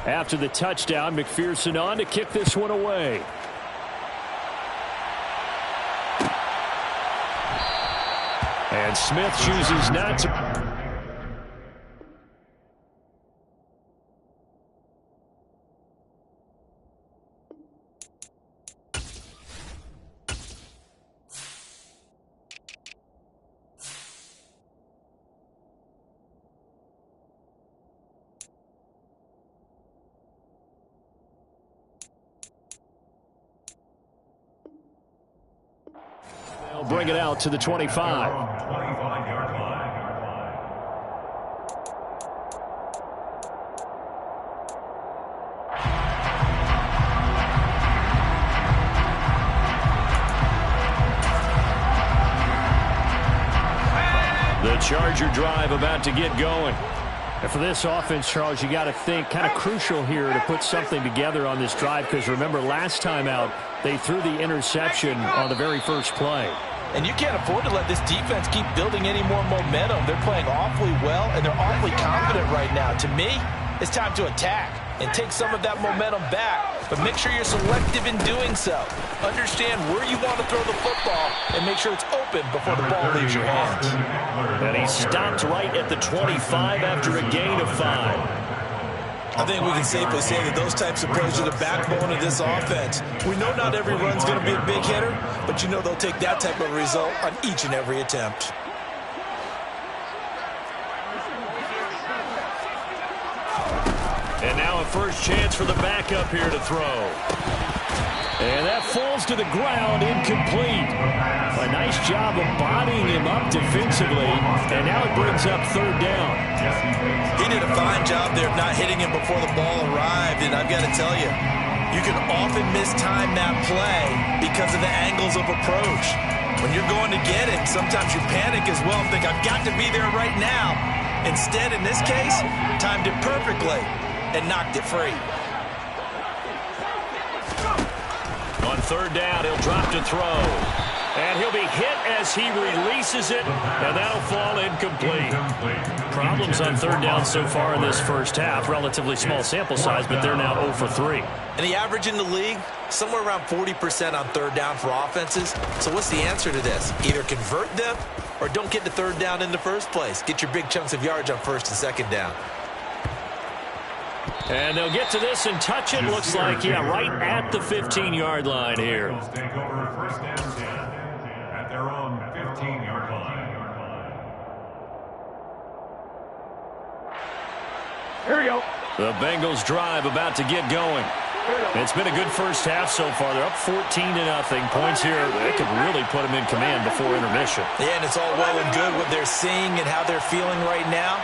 After the touchdown, McPherson on to kick this one away. And Smith chooses not to. They'll bring it out to the 25. The Charger drive about to get going. And for this offense, Charles, you got to think kind of crucial here to put something together on this drive, because remember last time out they threw the interception on the very first play. And you can't afford to let this defense keep building any more momentum. They're playing awfully well, and they're awfully confident right now. To me, it's time to attack and take some of that momentum back. But make sure you're selective in doing so. Understand where you want to throw the football and make sure it's open before the ball leaves your hands. And he stopped right at the 25 after a gain of 5. I think we can safely say that those types of plays are the backbone of this offense. We know not every run's going to be a big hitter, but you know they'll take that type of result on each and every attempt. And now a first chance for the backup here to throw. And that falls to the ground, incomplete. A nice job of bodying him up defensively, and now it brings up third down. He did a fine job there of not hitting him before the ball arrived, and I've got to tell you, you can often mistime that play because of the angles of approach. When you're going to get him, sometimes you panic as well and think, I've got to be there right now. Instead, in this case, timed it perfectly and knocked it free. On third down, he'll drop to throw. And he'll be hit as he releases it, and that'll fall incomplete. Problems on third down so far in this first half. Relatively small sample size, but they're now 0 for 3. And the average in the league, somewhere around 40% on third down for offenses. So what's the answer to this? Either convert them or don't get to third down in the first place. Get your big chunks of yards on first and second down. And they'll get to this and touch it. Looks like, yeah, right at the 15-yard line here. Take over first and 10 at their own 15-yard line. Here we go. The Bengals drive about to get going. It's been a good first half so far. They're up 14-0. Points here, they could really put them in command before intermission. Yeah, and it's all well and good what they're seeing and how they're feeling right now.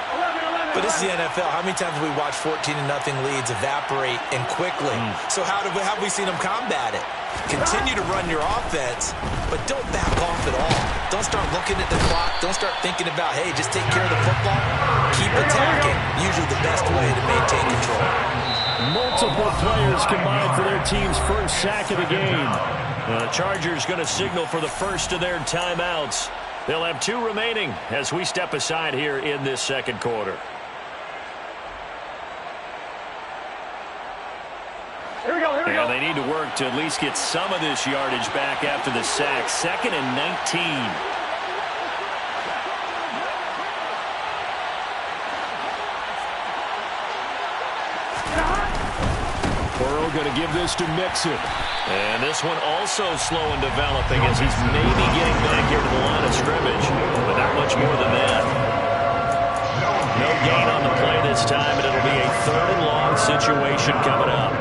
But this is the NFL. How many times have we watched 14-0 leads evaporate and quickly? So how have we seen them combat it? Continue to run your offense, but don't back off at all. Don't start looking at the clock. Don't start thinking about, hey, just take care of the football. Keep attacking. Usually the best way to maintain control. Multiple players combined for their team's first sack of the game. The Chargers going to signal for the first of their timeouts. They'll have 2 remaining as we step aside here in this second quarter. Here we go. And they need to work to at least get some of this yardage back after the sack. 2nd and 19. Burrow going to give this to Mixon. And this one also slow in developing as he's maybe getting back here to the line of scrimmage, but not much more than that. No gain on the play this time, and it'll be a 3rd and long situation coming up.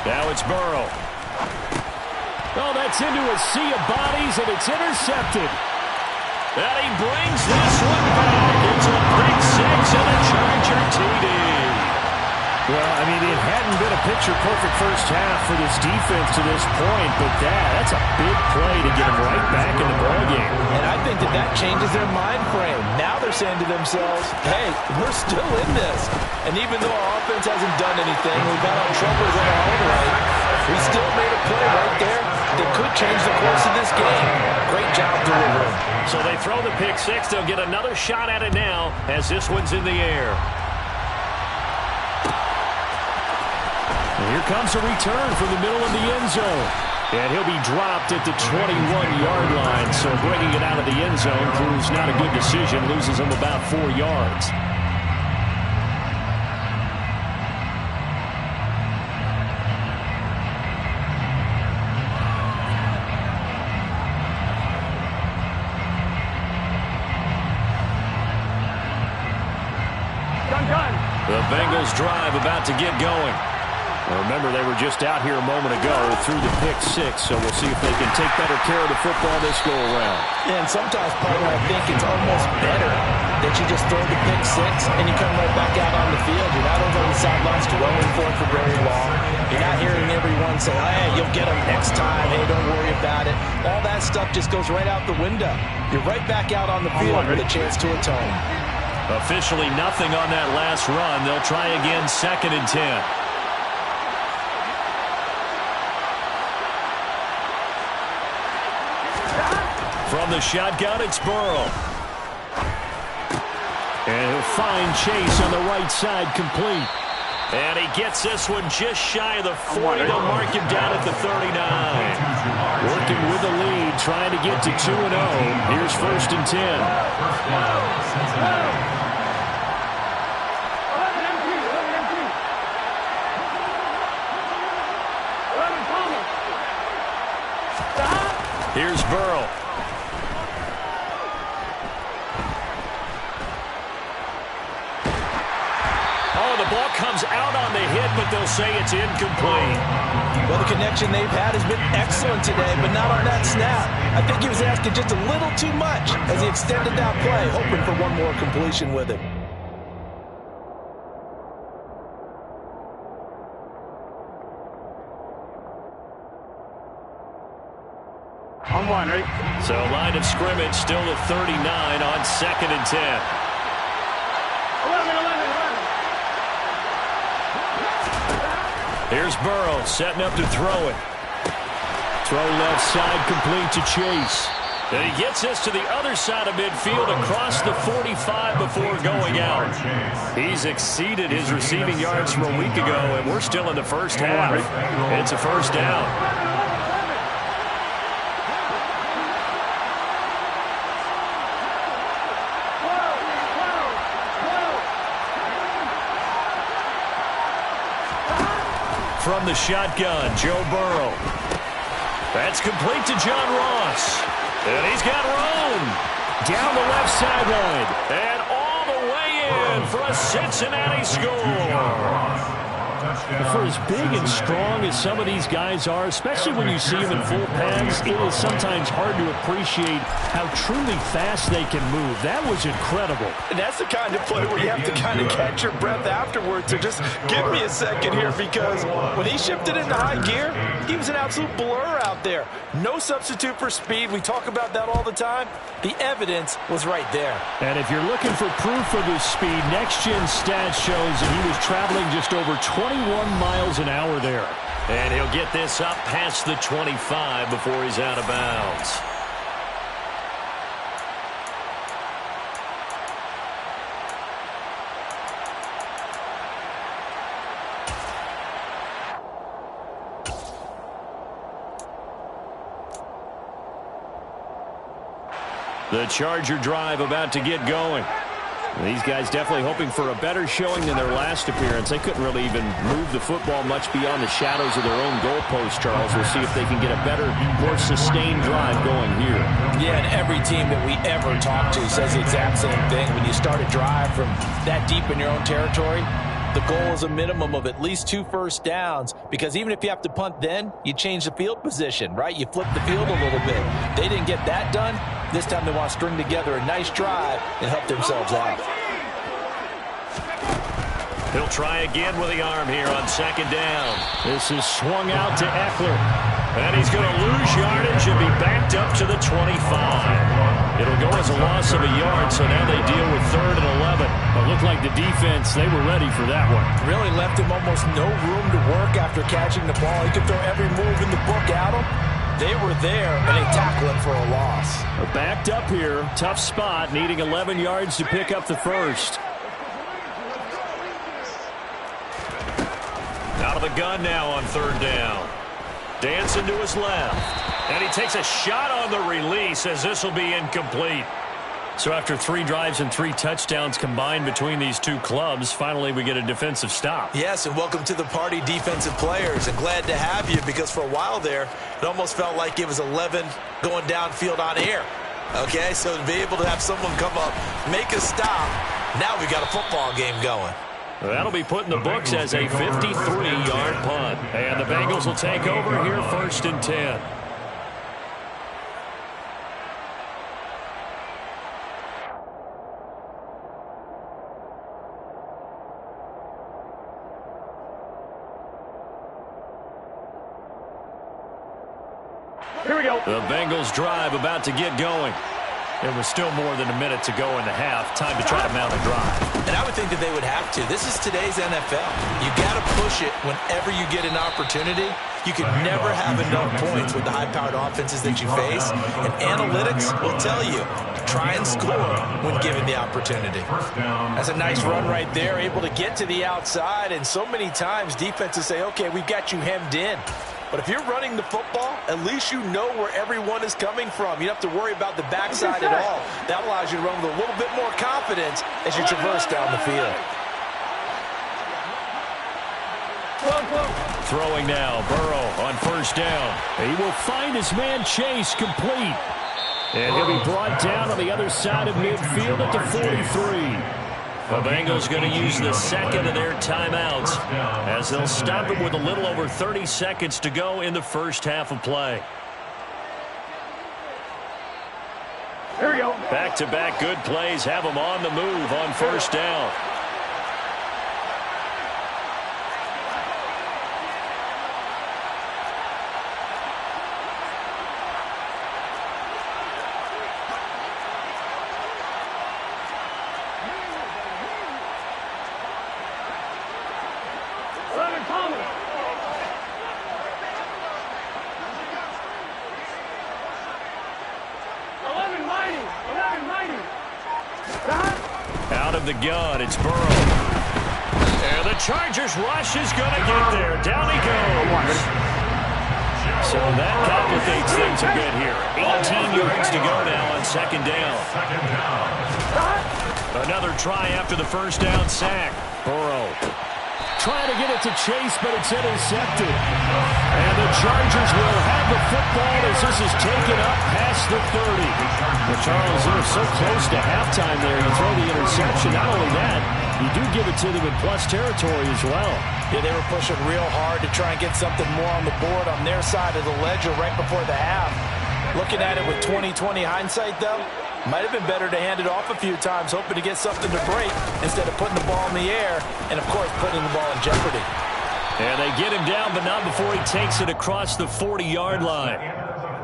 Now it's Burrow. Oh, that's into a sea of bodies, and it's intercepted. And he brings this one back. It's a big 6 and a Charger TD. Well, I mean, it hadn't been a picture-perfect first half for this defense to this point, but that's a big play to get him right back in the ballgame. think that changes their mind frame. Now they're saying to themselves, hey, we're still in this. And even though our offense hasn't done anything, we've got our troubles in our own right, we still made a play right there that could change the course of this game. Great job delivering. So they throw the pick six. They'll get another shot at it now as this one's in the air. And here comes a return from the middle of the end zone. And he'll be dropped at the 21-yard line. So bringing it out of the end zone proves not a good decision. Loses him about 4 yards. The Bengals drive about to get going. Remember, they were just out here a moment ago through the pick six, so we'll see if they can take better care of the football this go-around. And sometimes, partner, I think it's almost better that you just throw the pick six and you come right back out on the field. You're not over on the sidelines dwelling for it for very long. You're not hearing everyone say, hey, you'll get them next time. Hey, don't worry about it. All that stuff just goes right out the window. You're right back out on the field with a chance to atone. Officially nothing on that last run. They'll try again, 2nd and 10. From the shotgun, it's Burrow. And he'll find Chase on the right side, complete. And he gets this one just shy of the 40. They'll mark him down at the 39. Working with the lead, trying to get to 2-0. Here's 1st and 10. Here's Burrow. Oh, the ball comes out on the hit, but they'll say it's incomplete. Well, the connection they've had has been excellent today, but not on that snap. I think he was asking just a little too much as he extended that play, hoping for one more completion with it. On one, right? So line of scrimmage still at 39 on 2nd and 10. 11. Here's Burrow setting up to throw it. Throw left side, complete to Chase. And he gets this to the other side of midfield across the 45 before going out. He's exceeded his receiving yards from a week ago, and we're still in the first half. It's a first down. From the shotgun, Joe Burrow. That's complete to John Ross. And he's got room. Down the left sideline. And all the way in for a Cincinnati score. For as big and strong as some of these guys are, especially when you see them in full pads, it is sometimes hard to appreciate how truly fast they can move. That was incredible. And that's the kind of play where you have to kind of catch your breath afterwards. So just give me a second here, because when he shifted into high gear, he was an absolute blur out there. No substitute for speed. We talk about that all the time. The evidence was right there. And if you're looking for proof of his speed, Next Gen Stats shows that he was traveling just over 21 miles an hour there. And he'll get this up past the 25 before he's out of bounds. The Charger drive about to get going. These guys definitely hoping for a better showing than their last appearance. They couldn't really even move the football much beyond the shadows of their own goalpost, Charles. We'll see if they can get a better, more sustained drive going here. Yeah, and every team that we ever talk to says the exact same thing. When you start a drive from that deep in your own territory, the goal is a minimum of at least 2 first downs, because even if you have to punt then, you change the field position, right? You flip the field a little bit. They didn't get that done. This time they want to string together a nice drive and help themselves out. He'll try again with the arm here on 2nd down. This is swung out to Eckler. And he's going to lose yardage and be backed up to the 25. It'll go was a loss of a yard, so now they deal with 3rd and 11. It looked like the defense, they were ready for that one. Really left him almost no room to work after catching the ball. He could throw every move in the book at him. They were there, and they tackled him for a loss. They're backed up here. Tough spot, needing 11 yards to pick up the first. Out of the gun now on 3rd down. Dancing to his left. And he takes a shot on the release as this will be incomplete. So after 3 drives and 3 touchdowns combined between these two clubs, finally we get a defensive stop. Yes, and welcome to the party, defensive players. And glad to have you, because for a while there, it almost felt like it was 11 going downfield on air. Okay, so to be able to have someone come up, make a stop, now we've got a football game going. That'll be put in the books as a 53-yard punt. And the Bengals will take over here 1st and 10. Here we go. The Bengals drive about to get going. There was still more than a minute to go in the half. Time to try to mount a drive. And I would think that they would have to. This is today's NFL. You got to push it whenever you get an opportunity. You can never have enough points with the high-powered offenses that you face. And analytics will tell you, try and score when given the opportunity. That's a nice run right there, able to get to the outside. And so many times defenses say, okay, we've got you hemmed in. But if you're running the football, at least you know where everyone is coming from. You don't have to worry about the backside at all. That allows you to run with a little bit more confidence as you traverse down the field. Throwing now, Burrow on 1st down. He will find his man Chase complete. And he'll be brought down on the other side of midfield at the 43. The Bengals going to use the second of their timeouts as they'll stop it with a little over 30 seconds to go in the first half of play. Here we go. Back-to-back good plays have them on the move on 1st down. Out of the gun, it's Burrow. And the Chargers rush is going to get there. Down he goes. So that complicates things a bit here. 18 yards to go now on 2nd down. Another try after the 1st down sack. Burrow trying to get it to Chase, but it's intercepted. And the Chargers will have the football as this is taken up past the 30. Well, Charles, they're so close to halftime there. You throw the interception. Not only that, you do give it to them in plus territory as well. Yeah, they were pushing real hard to try and get something more on the board on their side of the ledger right before the half. Looking at it with 20/20 hindsight, though, might have been better to hand it off a few times, hoping to get something to break instead of putting the ball in the air and, of course, putting the ball in jeopardy. And they get him down, but not before he takes it across the 40-yard line.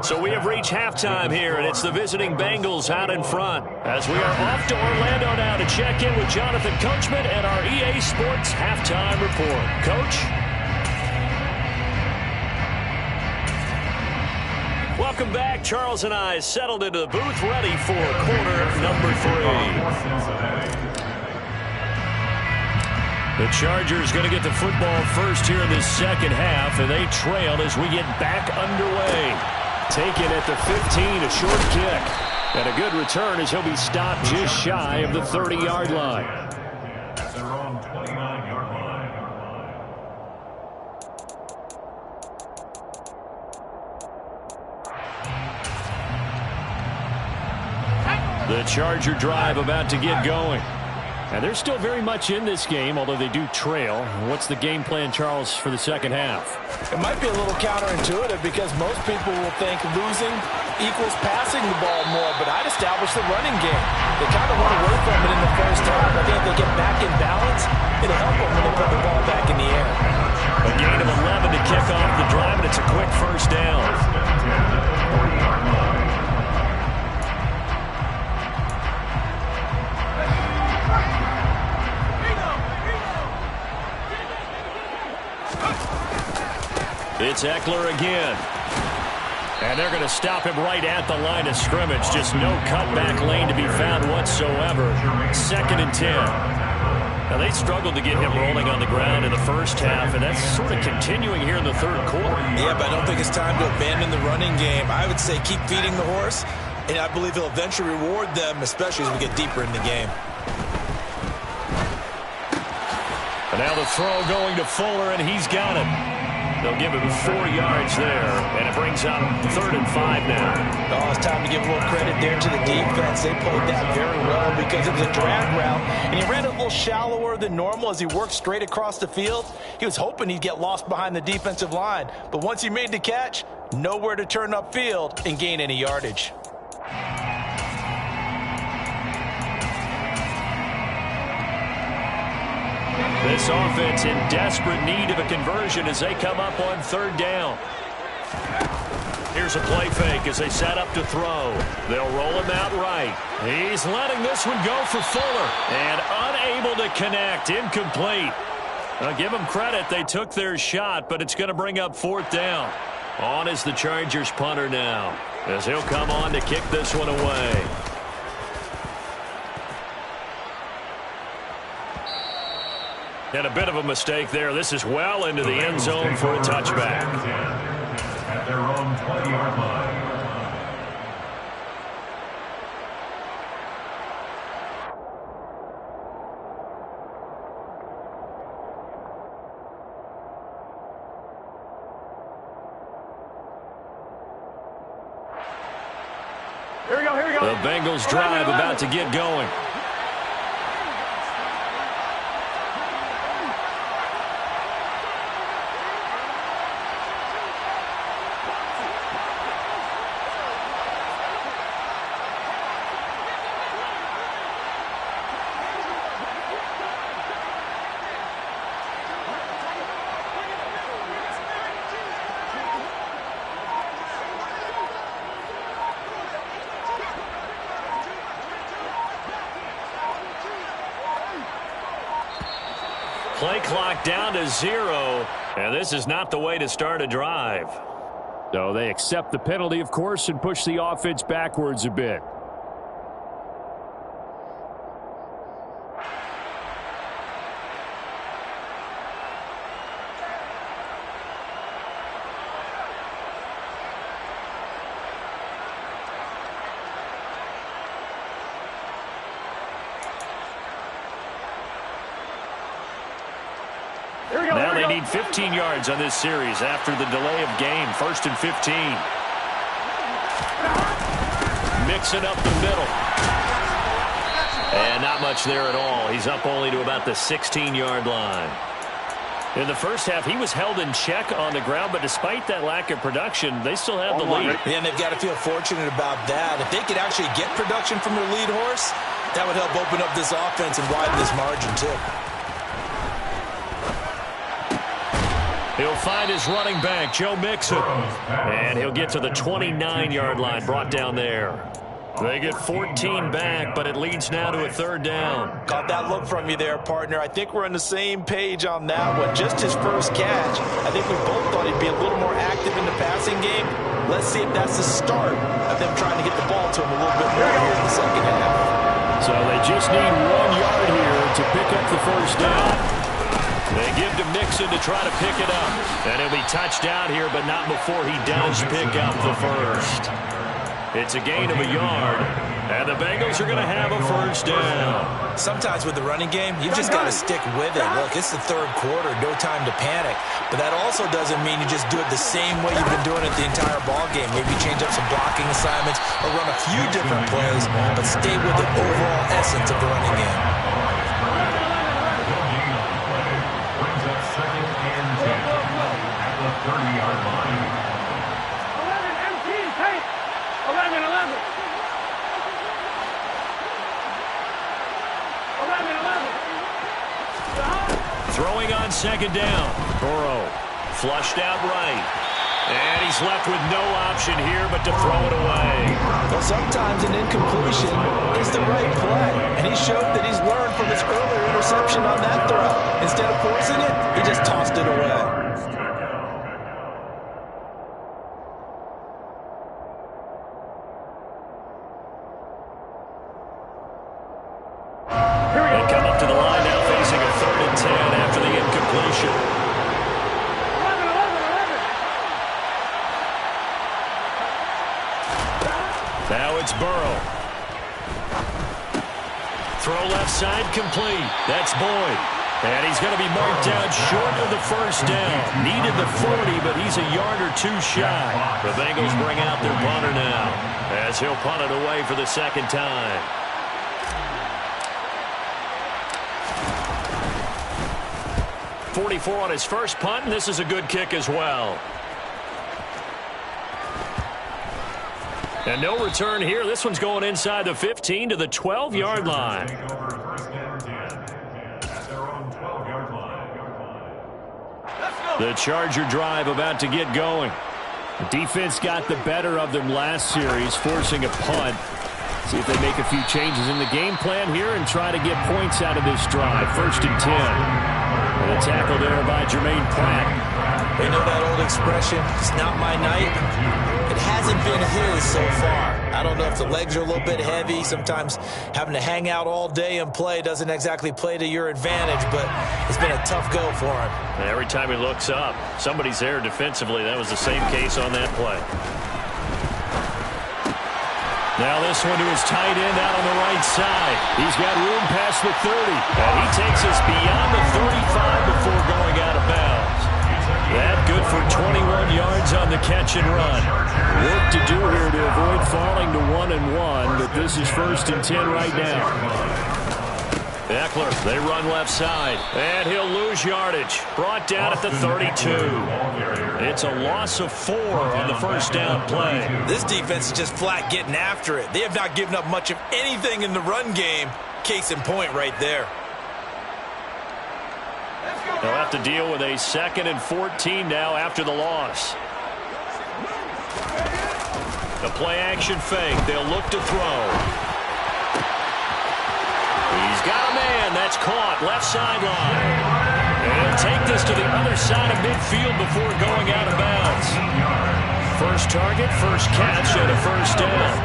So we have reached halftime here, and it's the visiting Bengals out in front. As we are off to Orlando now to check in with Jonathan Coachman and our EA Sports Halftime Report. Coach? Welcome back. Charles and I settled into the booth, ready for quarter number 3. The Chargers going to get the football first here in this second half, and they trail as we get back underway. Taken at the 15, a short kick. And a good return as he'll be stopped just shy of the 30-yard line. At their own 29-yard line. The Charger drive about to get going. And they're still very much in this game, although they do trail. What's the game plan, Charles, for the second half? It might be a little counterintuitive because most people will think losing equals passing the ball more, but I'd establish the running game. They kind of went away from it in the first half. I think if they get back in balance, it'll help them when they put the ball back in the air. A gain of 11 to kick off the drive, and it's a quick first down. It's Eckler again. And they're going to stop him right at the line of scrimmage. Just no cutback lane to be found whatsoever. 2nd and 10. Now, they struggled to get him rolling on the ground in the first half, and that's sort of continuing here in the third quarter. Yeah, but I don't think it's time to abandon the running game. I would say keep feeding the horse, and I believe he'll eventually reward them, especially as we get deeper in the game. And now the throw going to Fuller, and he's got it. They'll give him 4 yards there, and it brings up 3rd and 5 now. Oh, it's time to give a little credit there to the defense. They played that very well because it was a drag route, and he ran it a little shallower than normal as he worked straight across the field. He was hoping he'd get lost behind the defensive line, but once he made the catch, nowhere to turn upfield and gain any yardage. This offense in desperate need of a conversion as they come up on 3rd down. Here's a play fake as they set up to throw. They'll roll him out right. He's letting this one go for Fuller. And unable to connect. Incomplete. Now, give them credit. They took their shot, but it's going to bring up 4th down. On is the Chargers punter now, as he'll come on to kick this one away. And a bit of a mistake there. This is well into the end zone for a touchback. At their own 20-yard line. Here we go, here we go. The Bengals drive about to get going. Play clock down to 0, and this is not the way to start a drive. So they accept the penalty, of course, and push the offense backwards a bit. Now they need 15 yards on this series after the delay of game. 1st and 15. Mixing up the middle. And not much there at all. He's up only to about the 16-yard line. In the first half, he was held in check on the ground, but despite that lack of production, they still have the lead. And they've got to feel fortunate about that. If they could actually get production from their lead horse, that would help open up this offense and widen this margin, too. He'll find his running back, Joe Mixon. And he'll get to the 29-yard line, brought down there. They get 14 back, but it leads now to a 3rd down. Got that look from you there, partner. I think we're on the same page on that one. Just his first catch. I think we both thought he'd be a little more active in the passing game. Let's see if that's the start of them trying to get the ball to him a little bit more here in the second half. So they just need 1 yard here to pick up the 1st down. They give to Mixon to try to pick it up. And he'll be touched out here, but not before he does pick up the 1st. It's a gain of a yard, and the Bengals are going to have a 1st down. Sometimes with the running game, you've just got to stick with it. Look, it's the 3rd quarter, no time to panic. But that also doesn't mean you just do it the same way you've been doing it the entire ball game. Maybe change up some blocking assignments or run a few different plays, but stay with the overall essence of the running game. Brings up 2nd and 10 at the 30-yard line. 11, MT, take. 11, 11. 11, 11. Throwing on 2nd down. Burrow flushed out right. And he's left with no option here but to throw it away. Well, sometimes an incompletion is the right play. And he showed that he's learned from his earlier interception on that throw. Instead of forcing it, he just tossed it away. it's Burrow. Throw left side complete. That's Boyd. And he's going to be marked down short of the first down. Needed the 40, but he's a yard or two shy. The Bengals bring out their punter now as he'll punt it away for the second time. .44 on his first punt, and this is a good kick as well. And no return here. This one's going inside the 15 to the 12-yard line. The Charger drive about to get going. The defense got the better of them last series, forcing a punt. See if they make a few changes in the game plan here and try to get points out of this drive. 1st and 10. And a tackle there by Jermaine Pratt. They know that old expression, it's not my night. It hasn't been his so far. I don't know if the legs are a little bit heavy. Sometimes having to hang out all day and play doesn't exactly play to your advantage, but it's been a tough go for him. And every time he looks up, somebody's there defensively. That was the same case on that play. Now this one to his tight end out on the right side. He's got room past the 30. And he takes us beyond the 35 before going out of bounds. That good for 21 yards on the catch and run. Work to do here to avoid falling to 1-1, but this is 1st and 10 right now. Eckler, they run left side, and he'll lose yardage. Brought down at the 32. It's a loss of 4 on the first down play. This defense is just flat getting after it. They have not given up much of anything in the run game. Case in point right there. They'll have to deal with a 2nd and 14 now after the loss. The play-action fake. They'll look to throw. He's got a man. That's caught. Left sideline. And he'll take this to the other side of midfield before going out of bounds. First target, first catch, and a first down.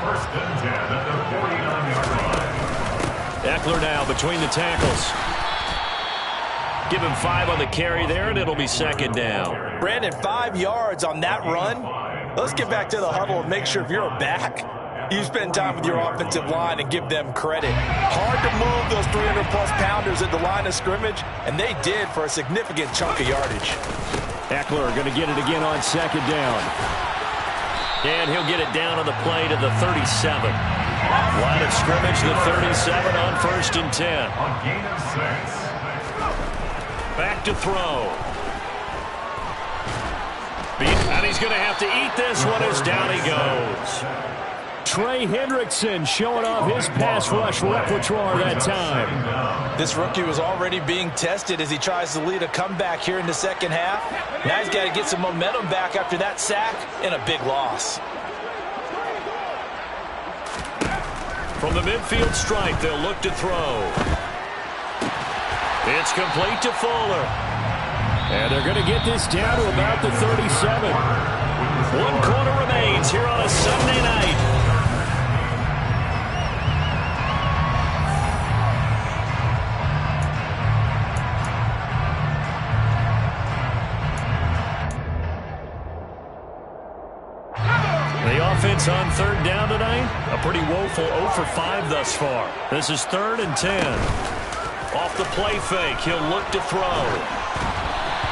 1st and 10 at the 49-yard line. Eckler now between the tackles. Give him 5 on the carry there, and it'll be 2nd down. Brandon, 5 yards on that run. Let's get back to the huddle and make sure if you're a back, you spend time with your offensive line and give them credit. Hard to move those 300-plus pounders at the line of scrimmage, and they did for a significant chunk of yardage. Eckler going to get it again on 2nd down. And he'll get it down on the play to the 37. Line of scrimmage, the 37 on 1st and 10. On gain of 6. Back to throw. And he's going to have to eat this one as down he goes. Trey Hendrickson showing off his pass rush repertoire that time. This rookie was already being tested as he tries to lead a comeback here in the second half. Now he's got to get some momentum back after that sack and a big loss. From the midfield stripe, they'll look to throw. It's complete to Fuller. And they're going to get this down to about the 37. 1 quarter remains here on a Sunday night. The offense on 3rd down tonight, a pretty woeful 0 for 5 thus far. This is 3rd and 10. Off the play fake, he'll look to throw.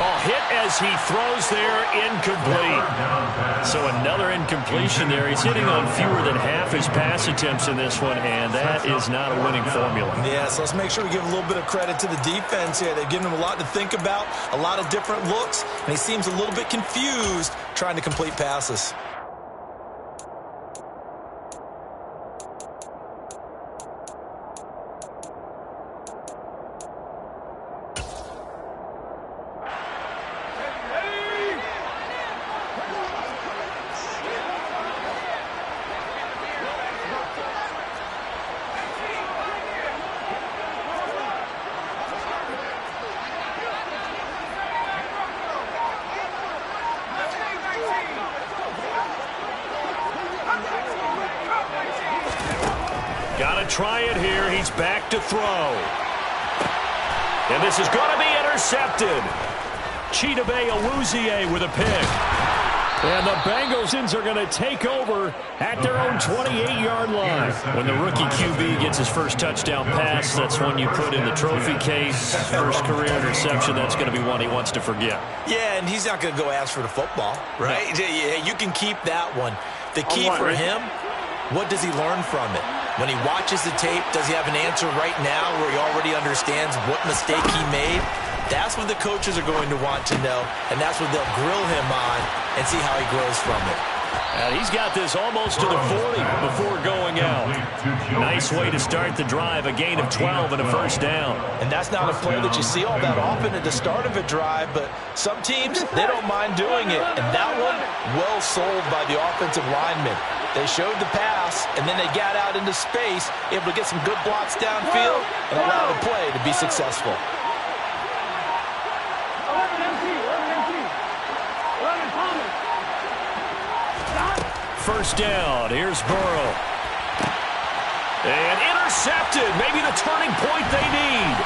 Oh, hit as he throws there, incomplete. So another incompletion there. He's hitting on fewer than half his pass attempts in this one, and that is not a winning formula. Yeah, so let's make sure we give a little bit of credit to the defense here. They've given him a lot to think about, a lot of different looks, and he seems a little bit confused trying to complete passes. Got to try it here. He's back to throw. And this is going to be intercepted. Chidobe Awuzie with a pick. And the Bengals are going to take over at their own 28-yard line. When the rookie QB gets his first touchdown pass, that's one you put in the trophy case. First career interception, that's going to be one he wants to forget. Yeah, and he's not going to go ask for the football, right? Yeah, you can keep that one. The key for him, what does he learn from it? When he watches the tape, does he have an answer right now where he already understands what mistake he made? That's what the coaches are going to want to know, and that's what they'll grill him on and see how he grows from it. And he's got this almost to the 40 before going out. Nice way to start the drive, a gain of 12 and a first down. And that's not a play that you see all that often at the start of a drive, but some teams, they don't mind doing it. And that one, well sold by the offensive lineman. They showed the pass, and then they got out into space, able to get some good blocks downfield and allow the play to be successful. First down, here's Burrow. And intercepted, maybe the turning point they need.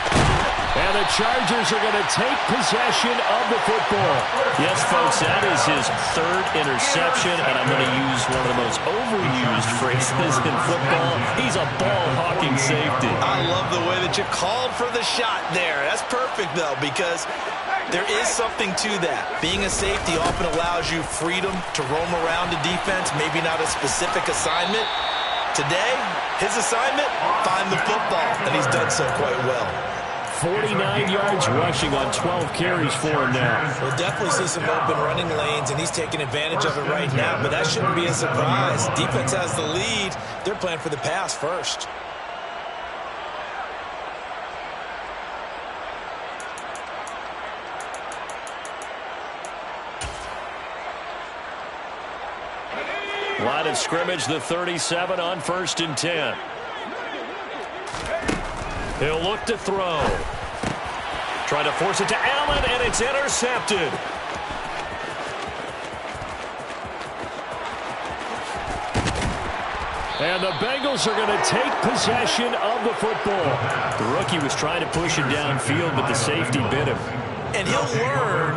And the Chargers are going to take possession of the football. Yes, folks, that is his third interception, and I'm going to use one of the most overused phrases in football. He's a ball-hawking safety. I love the way that you called for the shot there. That's perfect, though, because there is something to that. Being a safety often allows you freedom to roam around the defense, maybe not a specific assignment. Today, his assignment, find the football, and he's done so quite well. 49 yards rushing on 12 carries for him now. We'll definitely see some open running lanes, and he's taking advantage of it right now, but that shouldn't be a surprise. Defense has the lead. They're playing for the pass first. Line of scrimmage, the 37 on 1st and 10. He'll look to throw. Trying to force it to Allen, and it's intercepted. And the Bengals are going to take possession of the football. The rookie was trying to push him downfield, but the safety bit him. And he'll learn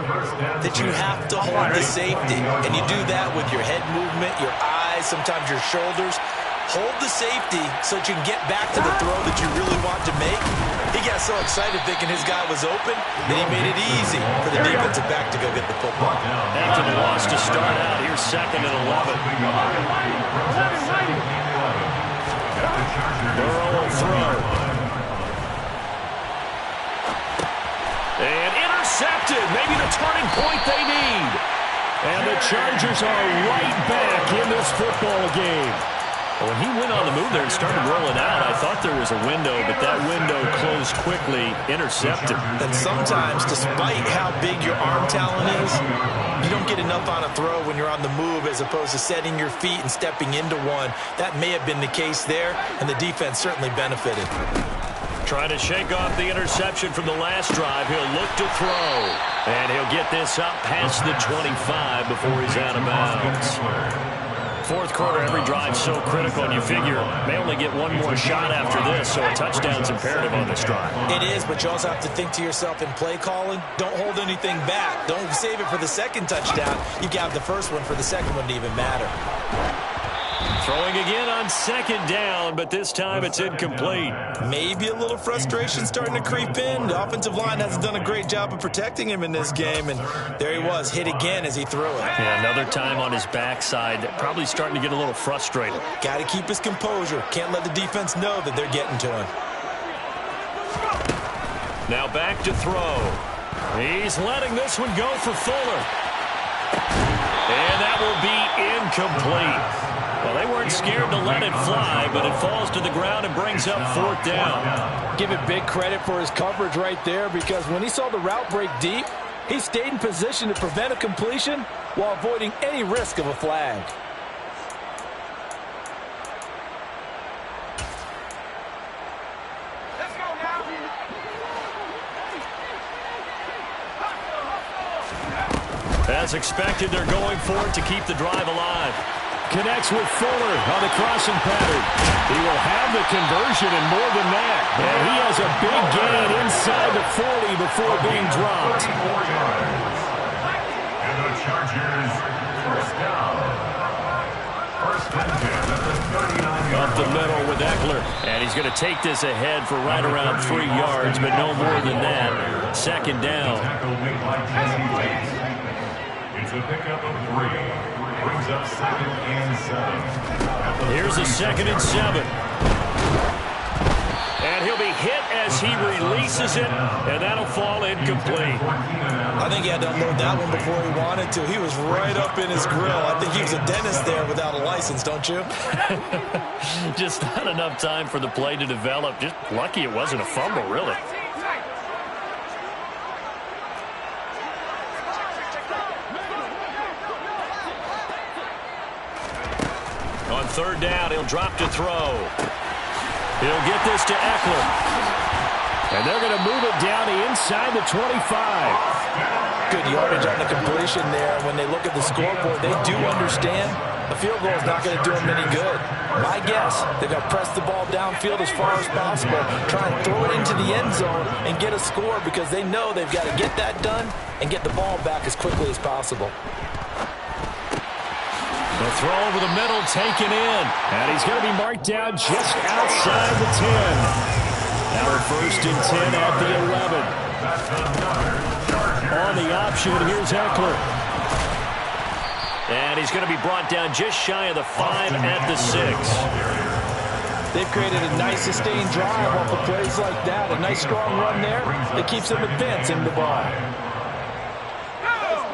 that you have to hold the safety. And you do that with your head movement, your eyes, sometimes your shoulders. Hold the safety so that you can get back to the throw that you really want to make. He got so excited thinking his guy was open that he made it easy for the defensive back to go get the football. After the loss to start out, here's 2nd and 11. Burrow will throw. And intercepted. Maybe the turning point they need. And the Chargers are right back in this football game. When he went on the move there and started rolling out, I thought there was a window, but that window closed quickly, intercepted. And sometimes, despite how big your arm talent is, you don't get enough on a throw when you're on the move as opposed to setting your feet and stepping into one. That may have been the case there, and the defense certainly benefited. Trying to shake off the interception from the last drive. He'll look to throw. And he'll get this up past the 25 before he's out of bounds. Fourth quarter, every drive so critical, and you figure may only get one more shot after this, so a touchdown's imperative on this drive. It is, but you also have to think to yourself in play calling, don't hold anything back. Don't save it for the second touchdown. You got the first one for the second one to even matter. Throwing again on 2nd down, but this time it's incomplete. Maybe a little frustration starting to creep in. The offensive line hasn't done a great job of protecting him in this game, and there he was, hit again as he threw it. Yeah, another time on his backside, probably starting to get a little frustrated. Got to keep his composure. Can't let the defense know that they're getting to him. Now back to throw. He's letting this one go for Fuller. And that will be incomplete. Well, they weren't scared to let it fly, but it falls to the ground and brings up 4th down. Give it big credit for his coverage right there, because when he saw the route break deep, he stayed in position to prevent a completion while avoiding any risk of a flag. As expected, they're going for it to keep the drive alive. Connects with Fuller on the crossing pattern. He will have the conversion and more than that. And he has a big gain inside the 40 before being dropped. And the Chargers first down. First and 10 at the 39-yard Up the line. middle with Eckler. And he's going to take this ahead for right around 3 yards, but no more than that. Second down. Tackle made by Jesse Bates. It's a pickup of 3. Brings up 2nd and 7. Here's a 2nd and 7. And he'll be hit as he releases it, and that'll fall incomplete. I think he had to unload that one before he wanted to. He was right up in his grill. I think he was a dentist there without a license, don't you? Just not enough time for the play to develop. Just lucky it wasn't a fumble, really. On third down, he'll drop to throw. He'll get this to Eckler. And they're going to move it down the inside the 25. Good yardage on the completion there. When they look at the scoreboard, they do understand a field goal is not going to do them any good. My guess, they're going to press the ball downfield as far as possible, try and throw it into the end zone and get a score because they know they've got to get that done and get the ball back as quickly as possible. The throw over the middle taken in. And he's going to be marked down just outside the 10. Now a 1st and 10 at the 11. On the option, here's Eckler. And he's going to be brought down just shy of the 5 at the 6. They've created a nice sustained drive off of plays like that. A nice strong run there that keeps them advancing the ball.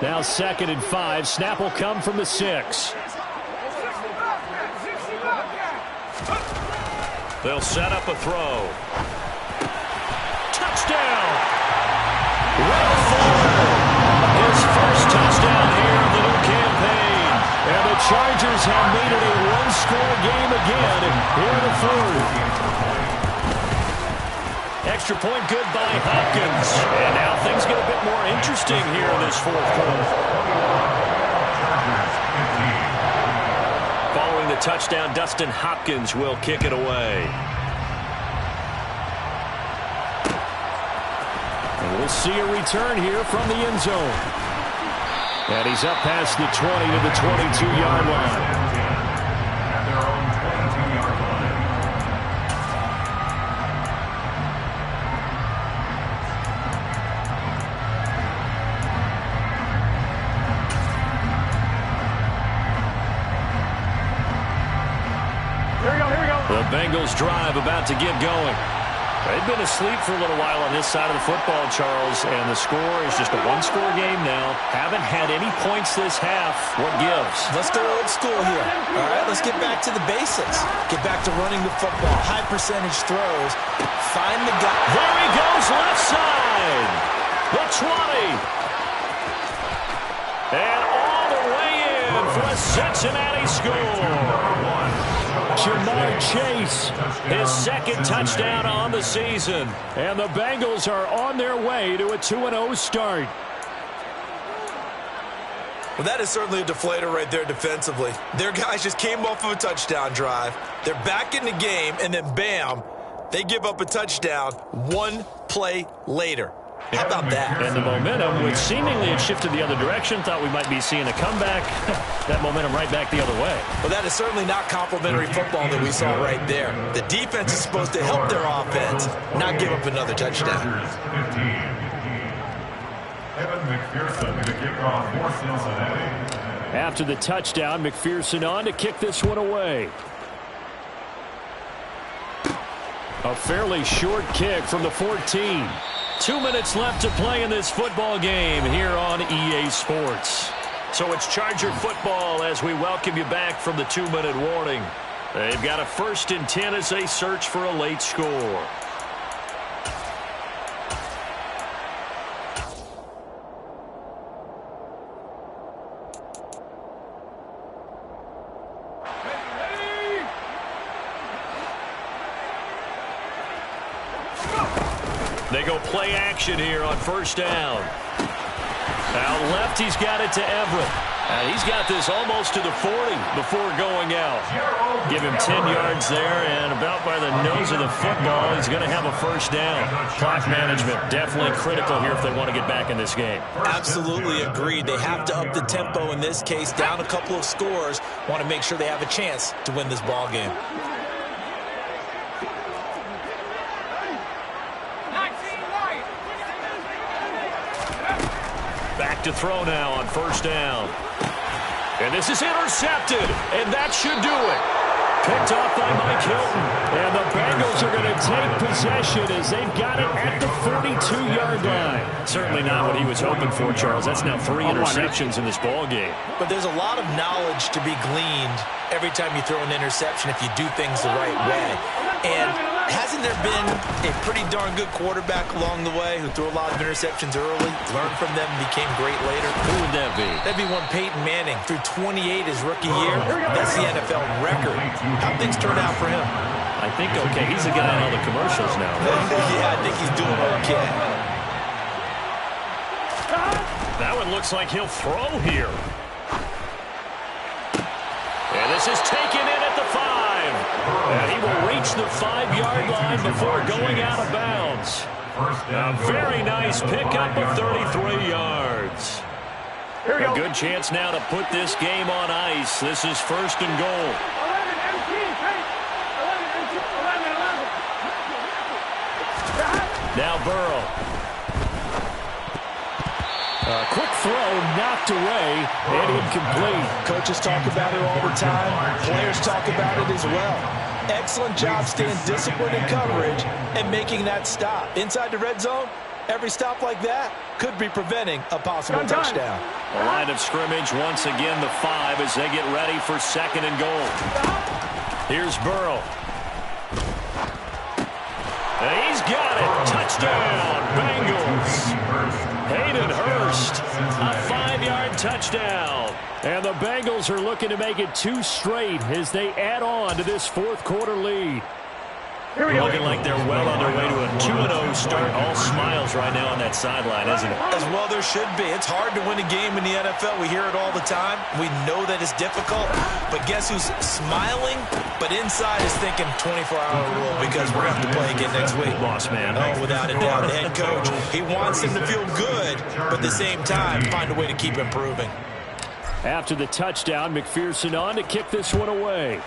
Now 2nd and 5. Snap will come from the 6. They'll set up a throw. Touchdown! Will Fuller, his first touchdown here of the new campaign. And the Chargers have made it a one-score game again here in the 4th. Extra point good by Hopkins. And now things get a bit more interesting here in this 4th quarter. Following the touchdown, Dustin Hopkins will kick it away. And we'll see a return here from the end zone. And he's up past the 20 to the 22-yard line. At their own 22-yard line. The Bengals drive about to get going. They've been asleep for a little while on this side of the football, Charles, and the score is just a one-score game now. Haven't had any points this half. What gives? Let's go old school here. All right, let's get back to the basics. Get back to running the football. High percentage throws. Find the guy. There he goes, left side. The 20. And all the way in for a Cincinnati score. Jamar Chase, his 2nd touchdown on the season. And the Bengals are on their way to a 2-0 start. Well, that is certainly a deflator right there defensively. Their guys just came off of a touchdown drive. They're back in the game, and then bam, they give up a touchdown one play later. How about that? And the momentum, which seemingly had shifted the other direction, thought we might be seeing a comeback. That momentum right back the other way. Well, that is certainly not complimentary football that we saw right there. The defense is supposed to help their offense, not give up another touchdown. Evan McPherson to kick off for Cincinnati. After the touchdown, McPherson on to kick this one away. A fairly short kick from the 14. 2 minutes left to play in this football game here on EA Sports. So it's Charger football as we welcome you back from the 2-minute warning. They've got a 1st and 10 as they search for a late score. They go play action here on 1st down. Out left, he's got it to Everett. And he's got this almost to the 40 before going out. Give him 10 yards there, and about by the nose of the football, he's going to have a first down. Clock management definitely critical here if they want to get back in this game. Absolutely agreed. They have to up the tempo in this case, down a couple of scores. Want to make sure they have a chance to win this ball game. Back to throw now on first down. And this is intercepted, and that should do it. Picked off by Mike Hilton. And the Bengals are going to take possession as they've got it at the 42-yard line. Certainly not what he was hoping for, Charles. That's now 3 interceptions in this ball game. But there's a lot of knowledge to be gleaned every time you throw an interception if you do things the right way. And hasn't there been a pretty darn good quarterback along the way who threw a lot of interceptions early, learned from them, became great later? Who would that be? That'd be one Peyton Manning. Threw 28 his rookie year. That's the NFL record. How things turn out for him? I think okay. He's the guy in all the commercials now. Yeah, I think he's doing okay. That one looks like he'll throw here. And this is taken in at the 5. And he will reach the 5-yard line before going out of bounds. A very nice pickup of 33 yards. A good chance now to put this game on ice. This is first and goal. 11, 11. Now Burrow. A quick throw knocked away and incomplete. Coaches talk about it all the time. Players talk about it as well. Excellent job staying disciplined in coverage and making that stop. Inside the red zone, every stop like that could be preventing a possible touchdown. The line of scrimmage once again the 5 as they get ready for second and goal. Here's Burrow. And he's got it. Touchdown, Bengals. Hayden Hurst, a 5-yard touchdown. And the Bengals are looking to make it 2 straight as they add on to this fourth-quarter lead. Looking like they're well on their way to a 2-0 start. All smiles right now on that sideline, isn't it? As well there should be. It's hard to win a game in the NFL. We hear it all the time. We know that it's difficult. But guess who's smiling? But inside is thinking 24-hour rule because we're going to have to play again next week. Boss man. Oh, without a doubt. The head coach, he wants him to feel good, but at the same time, find a way to keep improving. After the touchdown, McPherson on to kick this one away.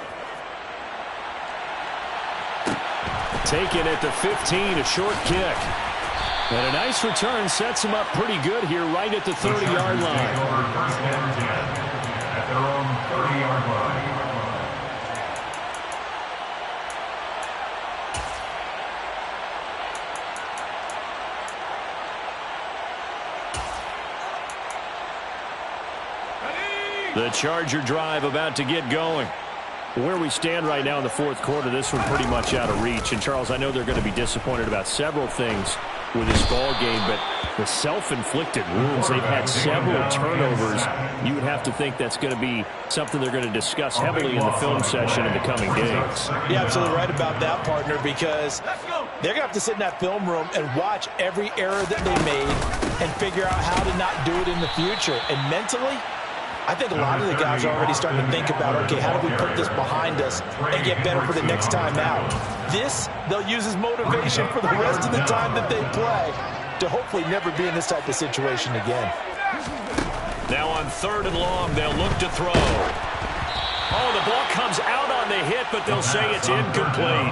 Taken at the 15, a short kick. And a nice return sets him up pretty good here right at the 30-yard line. First and 10 at their own 30-yard line. The Charger drive about to get going. Where we stand right now in the fourth quarter, this one pretty much out of reach. And, Charles, I know they're going to be disappointed about several things with this ball game, but the self-inflicted wounds, they've had several turnovers. You would have to think that's going to be something they're going to discuss heavily in the film session in the coming days. You're absolutely right about that, partner, because they're going to have to sit in that film room and watch every error that they made and figure out how to not do it in the future. And mentally, I think a lot of the guys are already starting to think about, okay, how do we put this behind us and get better for the next time out? This, they'll use as motivation for the rest of the time that they play to hopefully never be in this type of situation again. Now on 3rd and long, they'll look to throw. Oh, the ball comes out on the hit, but they'll say it's incomplete.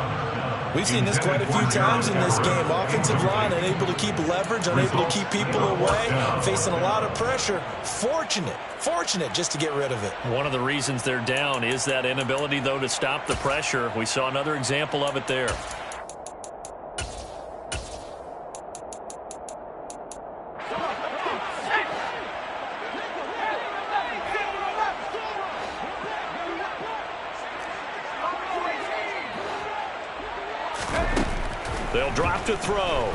We've seen this quite a few times in this game. Offensive line unable to keep leverage, unable to keep people away, facing a lot of pressure. Fortunate just to get rid of it. One of the reasons they're down is that inability, though, to stop the pressure. We saw another example of it there. They'll drop to throw.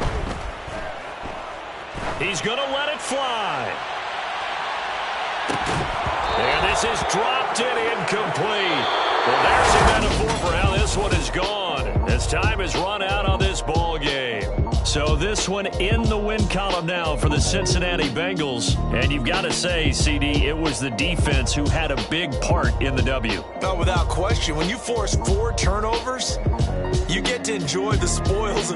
He's going to let it fly. And this is dropped and incomplete. Well, there's a metaphor for how this one is gone. As time has run out on this ball game. So So this one in the win column now for the Cincinnati Bengals. And you've got to say, CD, it was the defense who had a big part in the W. No, without question. When you force 4 turnovers, you get to enjoy the spoils of